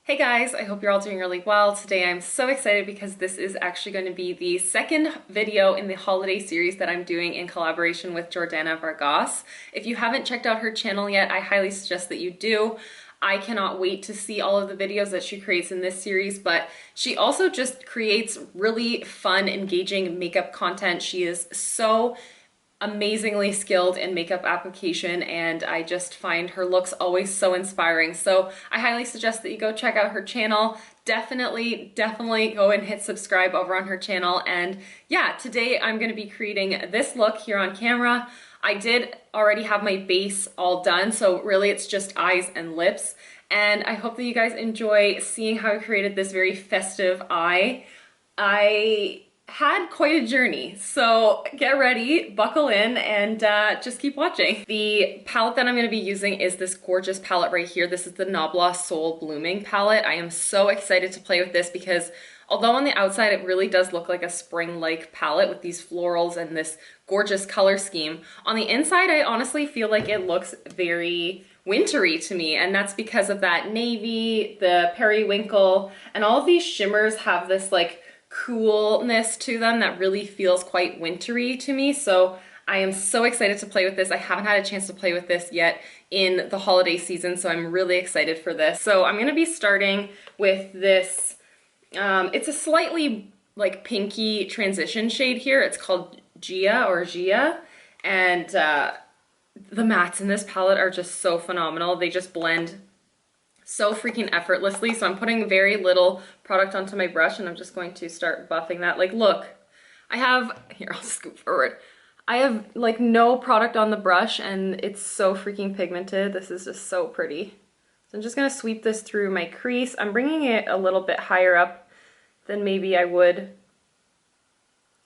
Hey guys, I hope you're all doing really well. Today I'm so excited because this is actually going to be the second video in the holiday series that I'm doing in collaboration with Jordana Vargas. If you haven't checked out her channel yet, I highly suggest that you do. I cannot wait to see all of the videos that she creates in this series, but she also just creates really fun, engaging makeup content. She is so amazingly skilled in makeup application, and I just find her looks always so inspiring. So I highly suggest that you go check out her channel. Definitely go and hit subscribe over on her channel. And yeah, today I'm going to be creating this look here on camera. I did already have my base all done, so really it's just eyes and lips. And I hope that you guys enjoy seeing how I created this very festive eye. I had quite a journey, so get ready, buckle in, and just keep watching. The palette that I'm going to be using is this gorgeous palette right here. This is the Nabla Soul Blooming palette. I am so excited to play with this because although on the outside it really does look like a spring-like palette with these florals and this gorgeous color scheme, on the inside I honestly feel like it looks very wintry to me, and that's because of that navy, the periwinkle, and all of these shimmers have this like coolness to them that really feels quite wintry to me. So I am so excited to play with this. I haven't had a chance to play with this yet in the holiday season, so I'm really excited for this. So I'm going to be starting with this, it's a slightly like pinky transition shade here. It's called Gia, and the mattes in this palette are just so phenomenal. They just blend so freaking effortlessly. So I'm putting very little product onto my brush, and I'm just going to start buffing that. Like, look, I have, here, I'll scoop forward. I have like no product on the brush and it's so freaking pigmented. This is just so pretty. So I'm just gonna sweep this through my crease. I'm bringing it a little bit higher up than maybe I would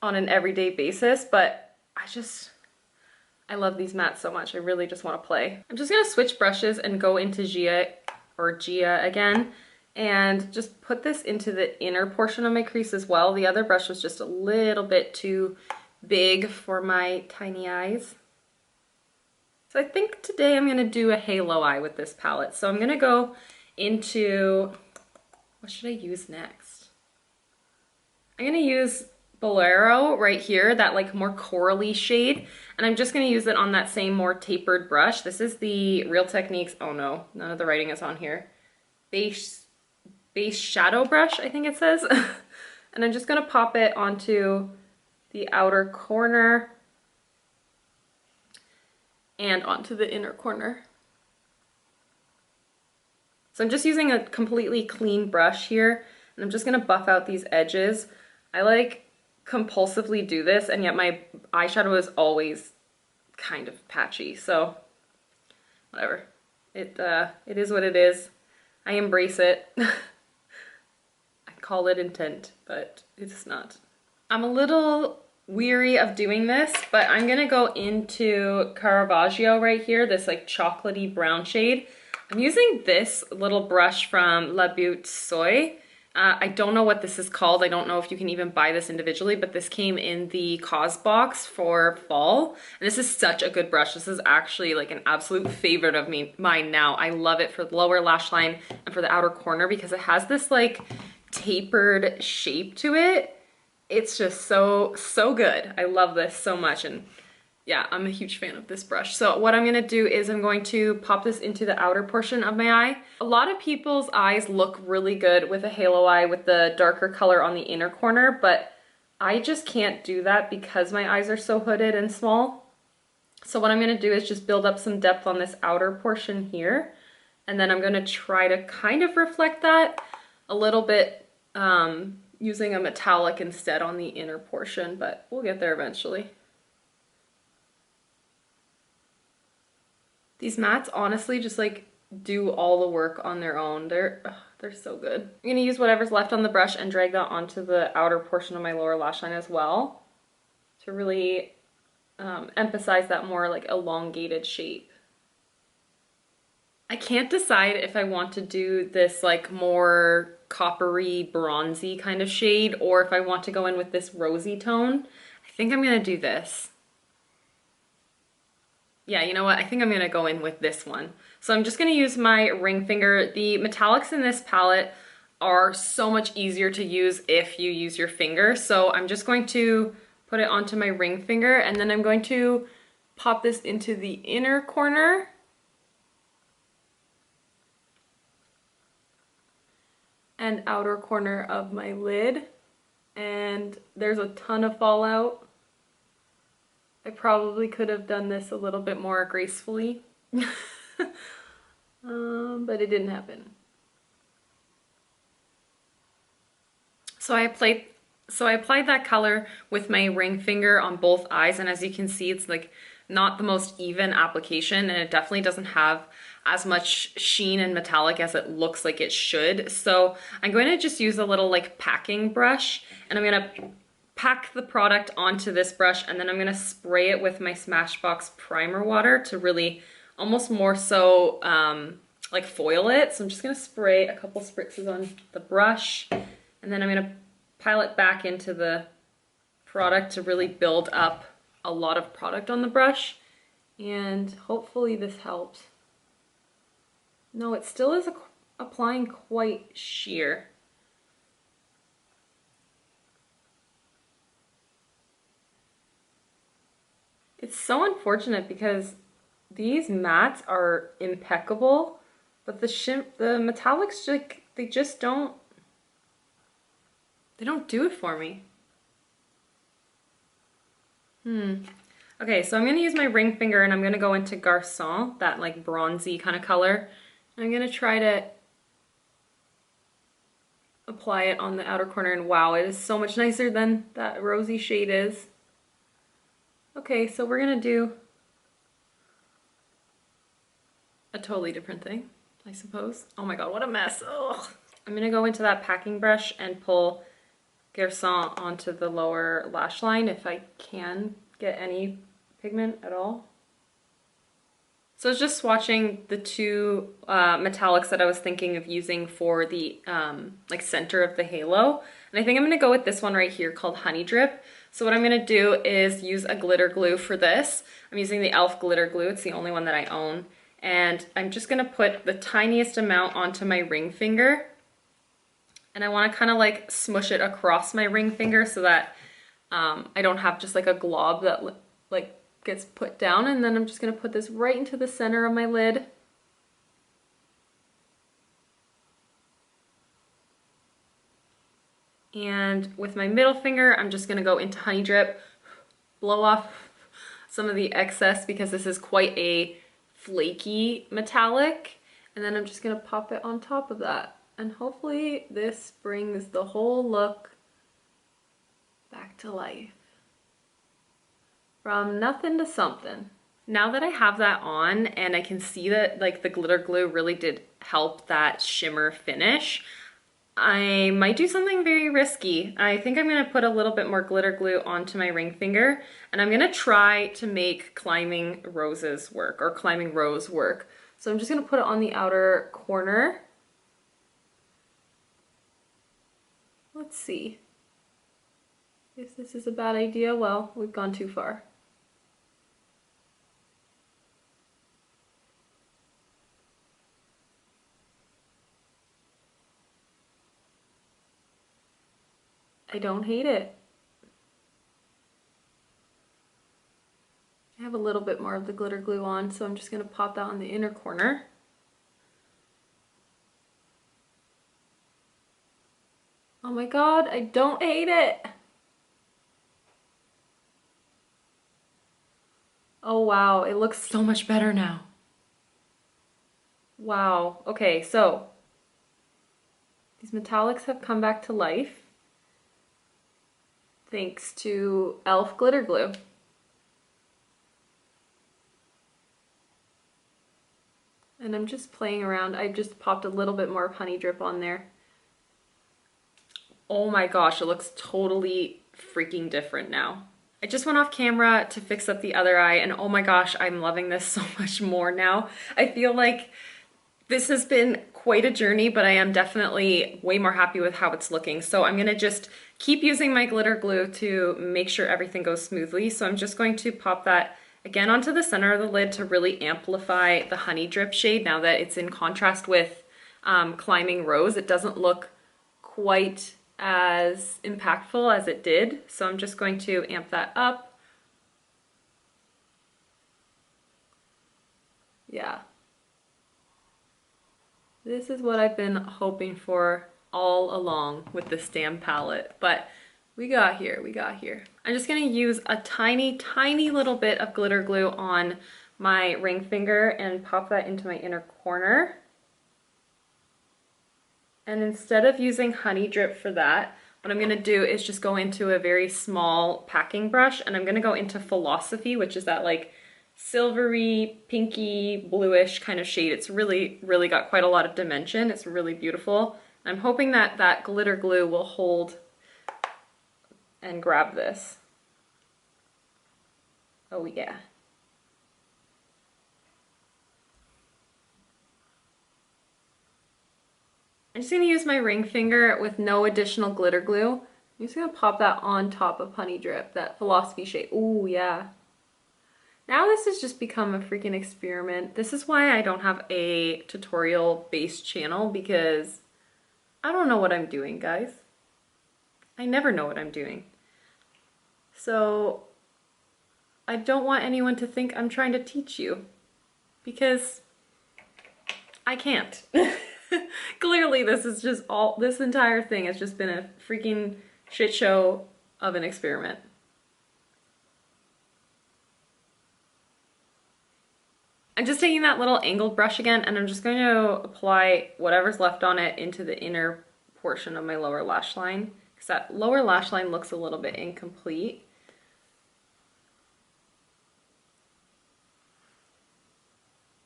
on an everyday basis, but I love these mattes so much. I really just wanna play. I'm just gonna switch brushes and go into Gia again, and just put this into the inner portion of my crease as well. The other brush was just a little bit too big for my tiny eyes. So I think today I'm gonna do a halo eye with this palette. So I'm gonna go into, what should I use next? I'm gonna use Bolero right here, that like more corally shade, and I'm just gonna use it on that same more tapered brush. This is the Real Techniques, oh no, none of the writing is on here, base shadow brush, I think it says. And I'm just gonna pop it onto the outer corner and onto the inner corner. So I'm just using a completely clean brush here, and I'm just gonna buff out these edges. I like compulsively do this, and yet my eyeshadow is always kind of patchy, so whatever. It is what it is. I embrace it. I call it intent, but it's not. I'm a little weary of doing this, but I'm gonna go into Caravagio right here, this like chocolatey brown shade. I'm using this little brush from La Butte Soy. I don't know what this is called. I don't know if you can even buy this individually, but this came in the Cause box for fall. And this is such a good brush. This is actually like an absolute favorite of mine now. I love it for the lower lash line and for the outer corner because it has this like tapered shape to it. It's just so good. I love this so much, and yeah, I'm a huge fan of this brush. So what I'm gonna do is I'm going to pop this into the outer portion of my eye. A lot of people's eyes look really good with a halo eye with the darker color on the inner corner, but I just can't do that because my eyes are so hooded and small. So what I'm gonna do is just build up some depth on this outer portion here, and then I'm gonna try to kind of reflect that a little bit using a metallic instead on the inner portion, but we'll get there eventually. These mattes honestly just like do all the work on their own. They're so good. I'm gonna use whatever's left on the brush and drag that onto the outer portion of my lower lash line as well to really emphasize that more like elongated shape. I can't decide if I want to do this like more coppery bronzy kind of shade or if I want to go in with this rosy tone. I think I'm gonna do this. Yeah, you know what? I think I'm gonna go in with this one. So I'm just gonna use my ring finger. The metallics in this palette are so much easier to use if you use your finger. So I'm just going to put it onto my ring finger, and then I'm going to pop this into the inner corner. And outer corner of my lid. And there's a ton of fallout. I probably could have done this a little bit more gracefully, but it didn't happen. So I applied that color with my ring finger on both eyes, and as you can see, it's like not the most even application, and it definitely doesn't have as much sheen and metallic as it looks like it should. So I'm going to just use a little like packing brush, and I'm gonna pack the product onto this brush, and then I'm gonna spray it with my Smashbox primer water to really almost more so like foil it. So I'm just gonna spray a couple spritzes on the brush, and then I'm gonna pile it back into the product to really build up a lot of product on the brush, and hopefully this helps. No, it still is applying quite sheer. It's so unfortunate because these mattes are impeccable, but the metallics, like, they just don't do it for me. Okay, so I'm gonna use my ring finger, and I'm gonna go into Garcon, that like bronzy kind of color. I'm gonna try to apply it on the outer corner, and wow, it is so much nicer than that rosy shade is. Okay, so we're gonna do a totally different thing, I suppose. Oh my god, what a mess. Ugh. I'm gonna go into that packing brush and pull Garcon onto the lower lash line if I can get any pigment at all. So I was just swatching the two metallics that I was thinking of using for the like center of the halo. And I think I'm gonna go with this one right here called Honey Drip. So what I'm gonna do is use a glitter glue for this. I'm using the e.l.f. glitter glue, it's the only one that I own. And I'm just gonna put the tiniest amount onto my ring finger. And I wanna kinda like smush it across my ring finger so that I don't have just like a glob that like gets put down. And then I'm just gonna put this right into the center of my lid. And with my middle finger, I'm just gonna go into Honey Drip, blow off some of the excess because this is quite a flaky metallic. And then I'm just gonna pop it on top of that. And hopefully this brings the whole look back to life. From nothing to something. Now that I have that on and I can see that like the glitter glue really did help that shimmer finish, I might do something very risky. I think I'm gonna put a little bit more glitter glue onto my ring finger, and I'm gonna try to make Climbing Roses work, or Climbing Rose work. So I'm just gonna put it on the outer corner. Let's see. If this is a bad idea, well, we've gone too far. I don't hate it. I have a little bit more of the glitter glue on, so I'm just gonna pop that on the inner corner. Oh my god, I don't hate it. Oh wow, it looks so much better now. Wow, okay, so these metallics have come back to life thanks to e.l.f. glitter glue. And I'm just playing around. I just popped a little bit more of Honey Drip on there. Oh my gosh, it looks totally freaking different now. I just went off camera to fix up the other eye, and oh my gosh, I'm loving this so much more now. I feel like this has been quite a journey, but I am definitely way more happy with how it's looking. So I'm gonna just keep using my glitter glue to make sure everything goes smoothly. So I'm just going to pop that again onto the center of the lid to really amplify the Honey Drip shade. Now that it's in contrast with Climbing Rose, it doesn't look quite as impactful as it did. So I'm just going to amp that up. Yeah. This is what I've been hoping for all along with the Stam palette, but we got here, we got here. I'm just gonna use a tiny, tiny little bit of glitter glue on my ring finger and pop that into my inner corner. And instead of using Honey Drip for that, what I'm gonna do is just go into a very small packing brush, and I'm gonna go into Philosophy, which is that like silvery, pinky, bluish kind of shade. It's really, really got quite a lot of dimension. It's really beautiful. I'm hoping that that glitter glue will hold and grab this. Oh yeah. I'm just gonna use my ring finger with no additional glitter glue. I'm just gonna pop that on top of Honey Drip, that Philosophy shade. Ooh, yeah. Now this has just become a freaking experiment. This is why I don't have a tutorial-based channel, because I don't know what I'm doing, guys. I never know what I'm doing. So I don't want anyone to think I'm trying to teach you, because I can't. Clearly this is just this entire thing has just been a freaking shit show of an experiment. I'm just taking that little angled brush again, and I'm just going to apply whatever's left on it into the inner portion of my lower lash line, because that lower lash line looks a little bit incomplete.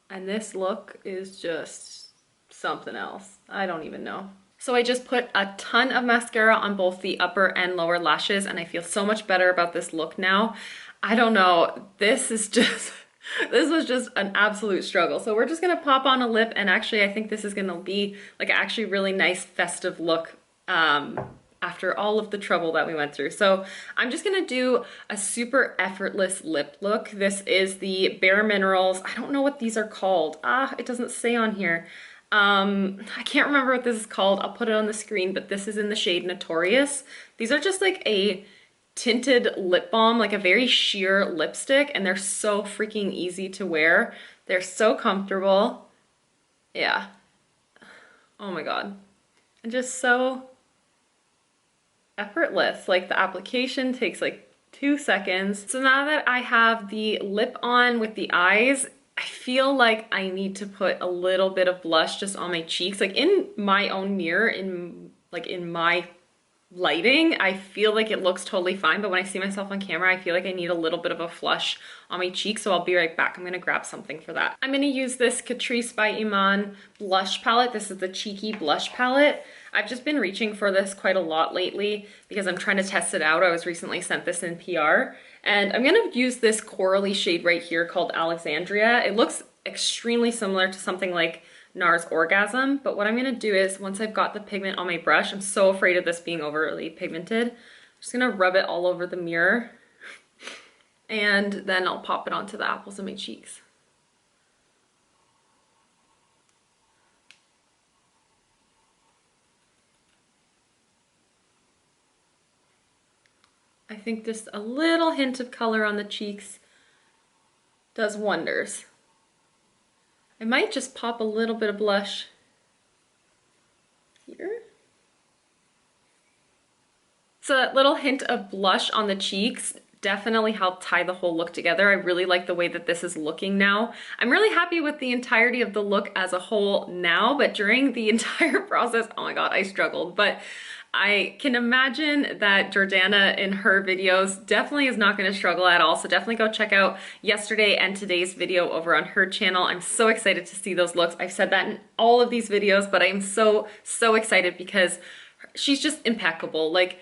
And this look is just something else. I don't even know. So I just put a ton of mascara on both the upper and lower lashes, and I feel so much better about this look now. I don't know, this is just... This was just an absolute struggle. So we're just gonna pop on a lip, and actually I think this is gonna be like actually really nice festive look after all of the trouble that we went through. So I'm just gonna do a super effortless lip look. This is the Bare Minerals. I don't know what these are called. It doesn't say on here. I can't remember what this is called. I'll put it on the screen, but this is in the shade Notorious. These are just like a tinted lip balm, like a very sheer lipstick, and they're so freaking easy to wear. They're so comfortable. Yeah. Oh my god. And just so effortless. Like the application takes like 2 seconds. So now that I have the lip on with the eyes, I feel like I need to put a little bit of blush just on my cheeks. Like in my own mirror, in my lighting, I feel like it looks totally fine, but when I see myself on camera, I feel like I need a little bit of a flush on my cheeks, so I'll be right back. I'm gonna grab something for that. I'm gonna use this Catrice by Eman blush palette. This is the Cheeky Blush palette. I've just been reaching for this quite a lot lately because I'm trying to test it out. I was recently sent this in PR, and I'm gonna use this corally shade right here called Alexandria. It looks extremely similar to something like NARS Orgasm, but what I'm gonna do is once I've got the pigment on my brush, I'm so afraid of this being overly pigmented, I'm just gonna rub it all over the mirror, and then I'll pop it onto the apples of my cheeks. I think just a little hint of color on the cheeks does wonders. I might just pop a little bit of blush here. So that little hint of blush on the cheeks definitely helped tie the whole look together. I really like the way that this is looking now. I'm really happy with the entirety of the look as a whole now, but during the entire process, oh my god, I struggled. But I can imagine that Jordana in her videos definitely is not going to struggle at all. So definitely go check out yesterday and today's video over on her channel. I'm so excited to see those looks. I've said that in all of these videos, but I'm so excited because she's just impeccable. Like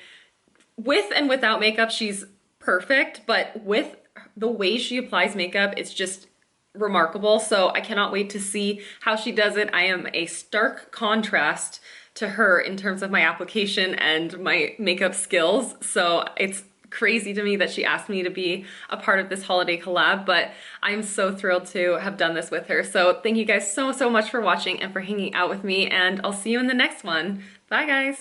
with and without makeup, she's perfect, but with the way she applies makeup, it's just remarkable. So I cannot wait to see how she does it. I am a stark contrast to her in terms of my application and my makeup skills. So it's crazy to me that she asked me to be a part of this holiday collab, but I'm so thrilled to have done this with her. So thank you guys so much for watching and for hanging out with me, and I'll see you in the next one. Bye guys!